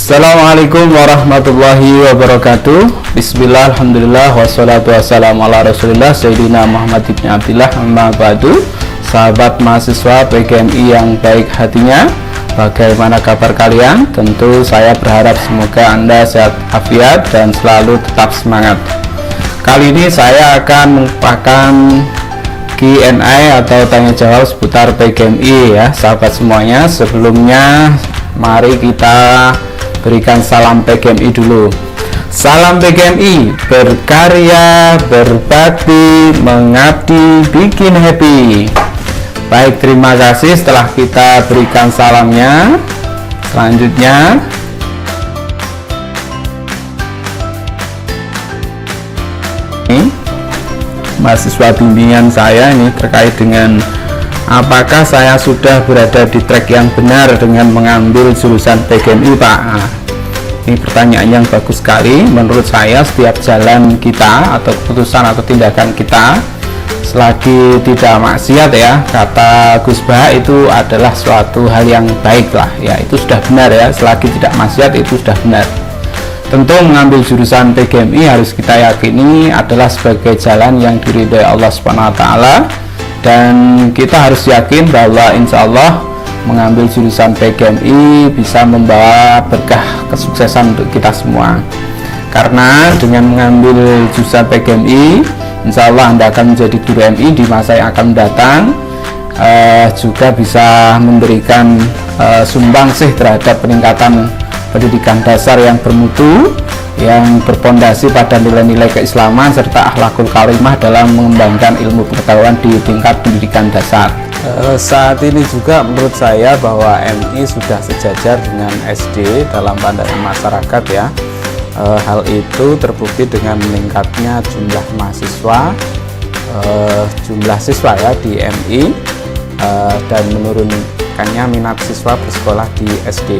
Assalamualaikum warahmatullahi wabarakatuh. Bismillah, alhamdulillah, wassalatu wassalamu ala rasulillah Sayyidina Muhammad ibn Abdillah, amma ba'du. Sahabat mahasiswa PGMI yang baik hatinya, bagaimana kabar kalian? Tentu saya berharap semoga Anda sehat afiat dan selalu tetap semangat. Kali ini saya akan merupakan Q&A atau tanya jawab seputar PGMI ya sahabat semuanya. Sebelumnya mari kita berikan salam PGMI dulu. Salam PGMI, berkarya, berbakti, mengabdi, bikin happy. Baik, terima kasih setelah kita berikan salamnya. Selanjutnya mahasiswa bimbingan saya ini terkait dengan apakah saya sudah berada di track yang benar dengan mengambil jurusan PGMI, Pak? Nah, ini pertanyaan yang bagus sekali. Menurut saya setiap jalan kita atau keputusan atau tindakan kita selagi tidak maksiat ya, kata Gus Bah, itu adalah suatu hal yang baik lah ya, itu sudah benar ya, selagi tidak maksiat itu sudah benar. Tentu mengambil jurusan PGMI harus kita yakini adalah sebagai jalan yang diridhai Allah Subhanahu wa taala. Dan kita harus yakin bahwa insya Allah mengambil jurusan PGMI bisa membawa berkah kesuksesan untuk kita semua. Karena dengan mengambil jurusan PGMI, insya Allah Anda akan menjadi guru MI di masa yang akan mendatang, juga bisa memberikan sumbangsih terhadap peningkatan pendidikan dasar yang bermutu, yang berpondasi pada nilai-nilai keislaman serta akhlakul karimah dalam mengembangkan ilmu pengetahuan di tingkat pendidikan dasar. Saat ini juga menurut saya bahwa MI sudah sejajar dengan SD dalam pandangan masyarakat ya. Hal itu terbukti dengan meningkatnya jumlah mahasiswa, jumlah siswa ya di MI, dan menurunkannya minat siswa bersekolah di SD.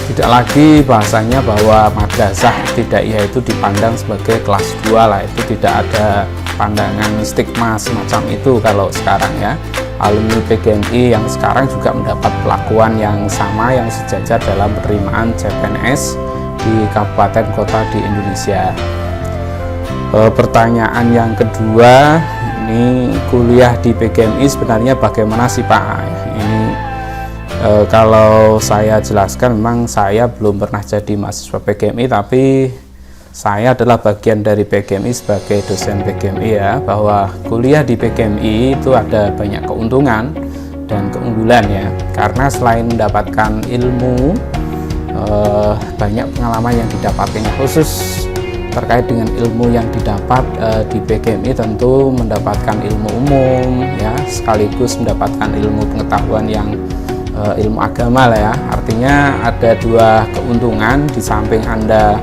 Tidak lagi bahasanya bahwa madrasah ibtidaiyah itu dipandang sebagai kelas 2 lah, itu tidak ada pandangan stigma semacam itu kalau sekarang ya. Alumni PGMI yang sekarang juga mendapat perlakuan yang sama, yang sejajar dalam penerimaan CPNS di kabupaten kota di Indonesia. Pertanyaan yang kedua, ini kuliah di PGMI sebenarnya bagaimana sih Pak? Ini kalau saya jelaskan, memang saya belum pernah jadi mahasiswa PGMI, tapi saya adalah bagian dari PGMI sebagai dosen PGMI ya, bahwa kuliah di PGMI itu ada banyak keuntungan dan keunggulan ya, karena selain mendapatkan ilmu, banyak pengalaman yang didapatkannya. Khusus terkait dengan ilmu yang didapat di PGMI, tentu mendapatkan ilmu umum ya, sekaligus mendapatkan ilmu pengetahuan yang ilmu agama lah ya. Artinya ada dua keuntungan, di samping Anda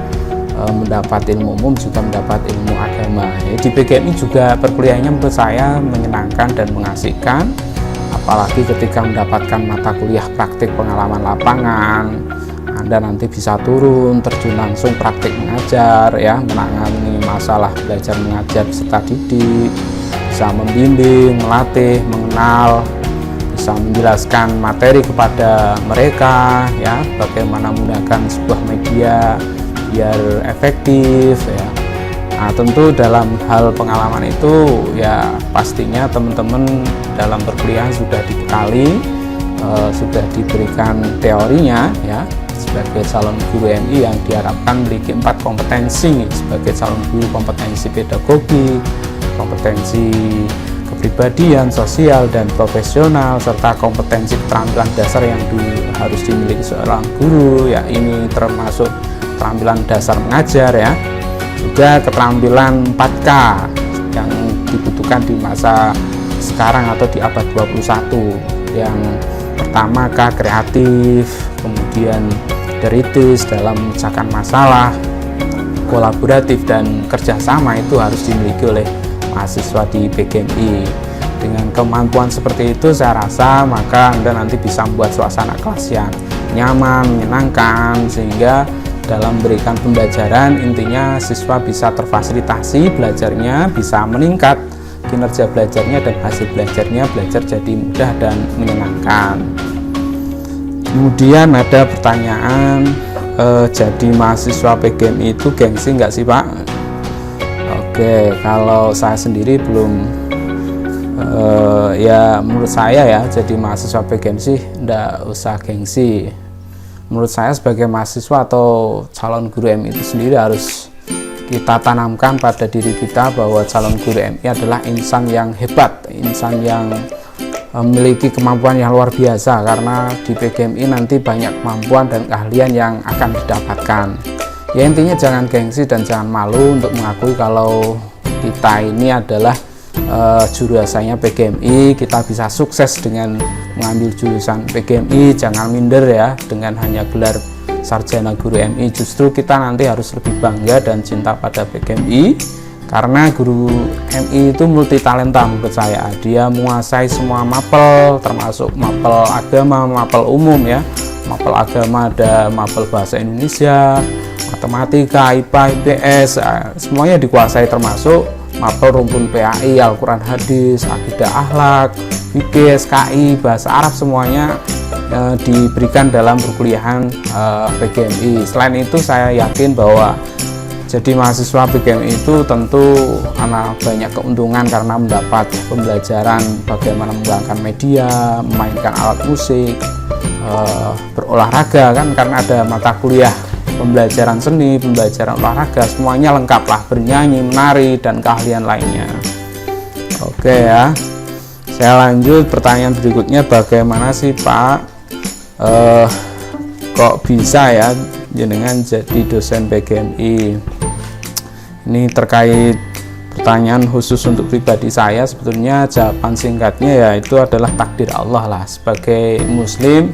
mendapat ilmu umum juga mendapat ilmu agama ya. Di PGMI juga perkuliahannya menurut saya menyenangkan dan mengasihkan, apalagi ketika mendapatkan mata kuliah praktik pengalaman lapangan. Anda nanti bisa turun terjun langsung praktik mengajar ya, menangani masalah belajar mengajar peserta didik, bisa membimbing, melatih, mengenal, bisa menjelaskan materi kepada mereka ya, bagaimana menggunakan sebuah media biar efektif ya. Nah, tentu dalam hal pengalaman itu ya pastinya teman-teman dalam perkuliahan sudah dibekali, sudah diberikan teorinya ya, sebagai calon guru MI yang diharapkan memiliki 4 kompetensi sebagai calon guru: kompetensi pedagogi, kompetensi kepribadian, sosial, dan profesional, serta kompetensi keterampilan dasar yang harus dimiliki seorang guru ya. Ini termasuk keterampilan dasar mengajar ya, juga keterampilan 4K yang dibutuhkan di masa sekarang atau di abad 21. Yang pertama K, kreatif, kemudian kritis dalam memecahkan masalah, kolaboratif, dan kerjasama itu harus dimiliki oleh mahasiswa di PGMI. Dengan kemampuan seperti itu, saya rasa maka Anda nanti bisa membuat suasana kelas yang nyaman, menyenangkan, sehingga dalam memberikan pembelajaran intinya siswa bisa terfasilitasi belajarnya, bisa meningkat kinerja belajarnya, dan hasil belajar jadi mudah dan menyenangkan. Kemudian ada pertanyaan, jadi mahasiswa PGMI itu gengsi nggak sih Pak? Oke, kalau saya sendiri belum, ya menurut saya ya, jadi mahasiswa PGMI sih nggak usah gengsi. Menurut saya sebagai mahasiswa atau calon guru MI itu sendiri harus kita tanamkan pada diri kita bahwa calon guru MI adalah insan yang hebat, insan yang memiliki kemampuan yang luar biasa, karena di PGMI nanti banyak kemampuan dan keahlian yang akan didapatkan. Ya intinya jangan gengsi dan jangan malu untuk mengakui kalau kita ini adalah jurusannya PGMI, kita bisa sukses dengan mengambil jurusan PGMI. Jangan minder ya dengan hanya gelar sarjana guru MI, justru kita nanti harus lebih bangga dan cinta pada PGMI, karena guru MI itu multi talenta menurut saya. Dia menguasai semua mapel, termasuk mapel agama, mapel umum ya. Mapel agama ada mapel bahasa Indonesia, matematika, IPA, IPS, semuanya dikuasai, termasuk mapel rumpun PAI, Al-Quran Hadis, Akidah Akhlak, fikih, SKI, bahasa Arab, semuanya diberikan dalam perkuliahan PGMI. Selain itu saya yakin bahwa jadi mahasiswa PGMI itu tentu banyak keuntungan karena mendapat pembelajaran bagaimana menggunakan media, memainkan alat musik, berolahraga kan, karena ada mata kuliah pembelajaran seni, pembelajaran olahraga, semuanya lengkap lah, bernyanyi, menari, dan keahlian lainnya. Oke ya, saya lanjut pertanyaan berikutnya, bagaimana sih Pak kok bisa ya jenengan jadi dosen PGMI? Ini terkait pertanyaan khusus untuk pribadi saya, sebetulnya jawaban singkatnya ya itu adalah takdir Allah lah. Sebagai muslim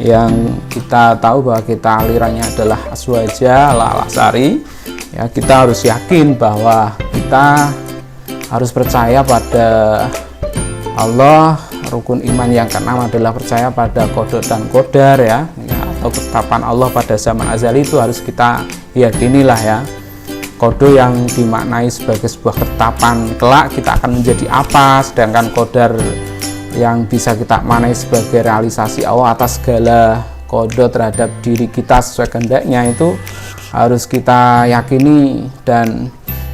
yang kita tahu bahwa kita alirannya adalah Aswaja Al-Asari, ya kita harus yakin bahwa kita harus percaya pada Allah. Rukun iman yang keenam adalah percaya pada qada dan qadar ya, atau ketetapan Allah pada zaman azali, itu harus kita yakinilah ya. Qada yang dimaknai sebagai sebuah ketetapan kelak kita akan menjadi apa, sedangkan qadar yang bisa kita maknai sebagai realisasi Allah atas segala qada terhadap diri kita sesuai kehendaknya, itu harus kita yakini. Dan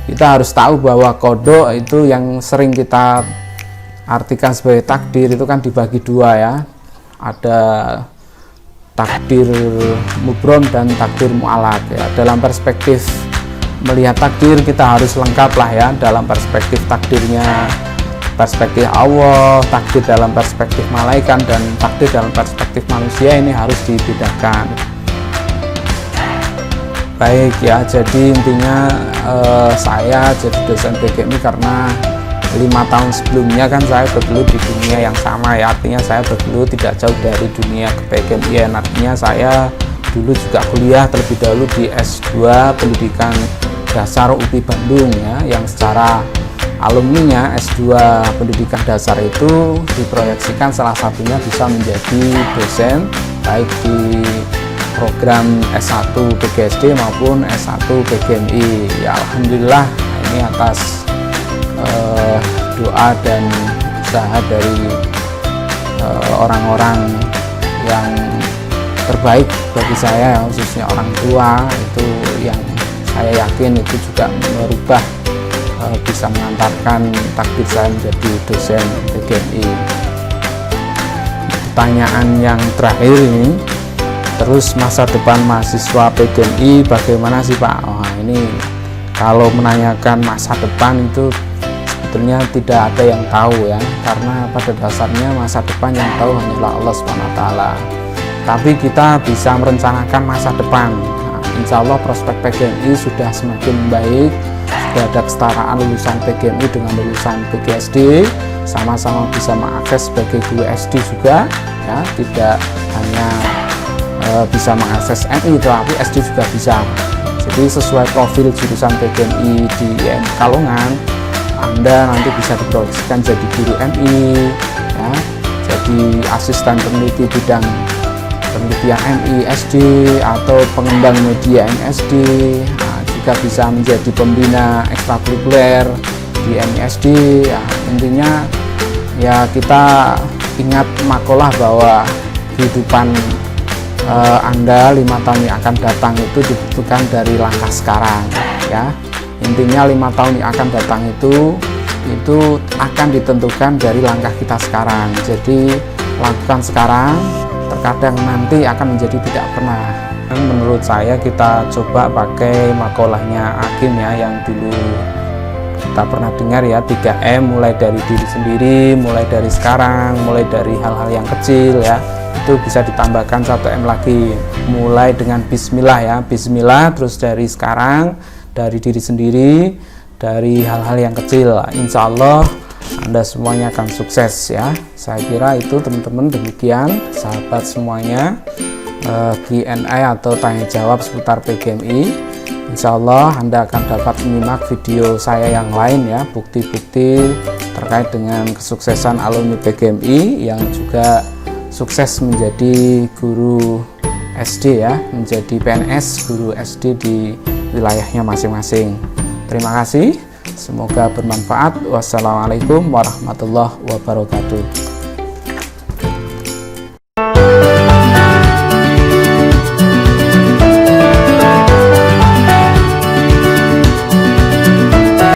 kita harus tahu bahwa qada itu yang sering kita artikan sebagai takdir itu kan dibagi dua ya, ada takdir mubrom dan takdir mu'alaq ya. Dalam perspektif melihat takdir kita harus lengkap lah ya, dalam perspektif takdirnya perspektif Allah, takdir dalam perspektif malaikat, dan takdir dalam perspektif manusia, ini harus dibedakan. Baik ya, jadi intinya saya jadi dosen PGMI karena 5 tahun sebelumnya kan saya bergelut di dunia yang sama ya, artinya saya bergelut tidak jauh dari dunia PGMI. Artinya saya dulu juga kuliah terlebih dahulu di S2 Pendidikan Dasar UPI Bandung ya, yang secara alumninya S2 Pendidikan Dasar itu diproyeksikan salah satunya bisa menjadi dosen baik di program S1 PGSD maupun S1 PGMI ya. Alhamdulillah ini atas doa dan usaha dari orang-orang yang terbaik bagi saya, khususnya orang tua, itu yang saya yakin itu juga merubah, bisa mengantarkan takdir saya menjadi dosen PGMI. Pertanyaan yang terakhir ini, terus masa depan mahasiswa PGMI bagaimana sih Pak? Ini kalau menanyakan masa depan itu sebetulnya tidak ada yang tahu ya, karena pada dasarnya masa depan yang tahu hanyalah Allah SWT. Tapi kita bisa merencanakan masa depan. Insya Allah prospek PGMI sudah semakin baik, sudah ada kesetaraan lulusan PGMI dengan lulusan PGSD, sama-sama bisa mengakses sebagai guru SD juga ya, tidak hanya bisa mengakses MI tapi SD juga bisa. Jadi sesuai profil jurusan PGMI di IAIN Pekalongan, Anda nanti bisa diproyeksikan jadi guru MI ya, jadi asisten peneliti bidang penelitian MI SD atau pengembang media MSD, juga bisa menjadi pembina ekstrakurikuler di MISD ya. Intinya ya kita ingat makalah bahwa kehidupan Anda 5 tahun yang akan datang itu dibutuhkan dari langkah sekarang ya. Intinya 5 tahun yang akan datang itu akan ditentukan dari langkah kita sekarang. Jadi lakukan sekarang, terkadang nanti akan menjadi tidak pernah. Menurut saya kita coba pakai makolahnya Hakim ya, yang dulu kita pernah dengar ya, 3M, mulai dari diri sendiri, mulai dari sekarang, mulai dari hal-hal yang kecil ya, itu bisa ditambahkan 1M lagi, mulai dengan bismillah ya, bismillah, terus dari sekarang, dari diri sendiri, dari hal-hal yang kecil. Insya Allah Anda semuanya akan sukses ya. Saya kira itu teman-teman, demikian sahabat semuanya, Q&A atau tanya jawab seputar PGMI. Insya Allah Anda akan dapat menyimak video saya yang lain ya, bukti-bukti terkait dengan kesuksesan alumni PGMI yang juga sukses menjadi guru SD ya, menjadi PNS guru SD di wilayahnya masing-masing. Terima kasih, semoga bermanfaat. Wassalamualaikum warahmatullahi wabarakatuh.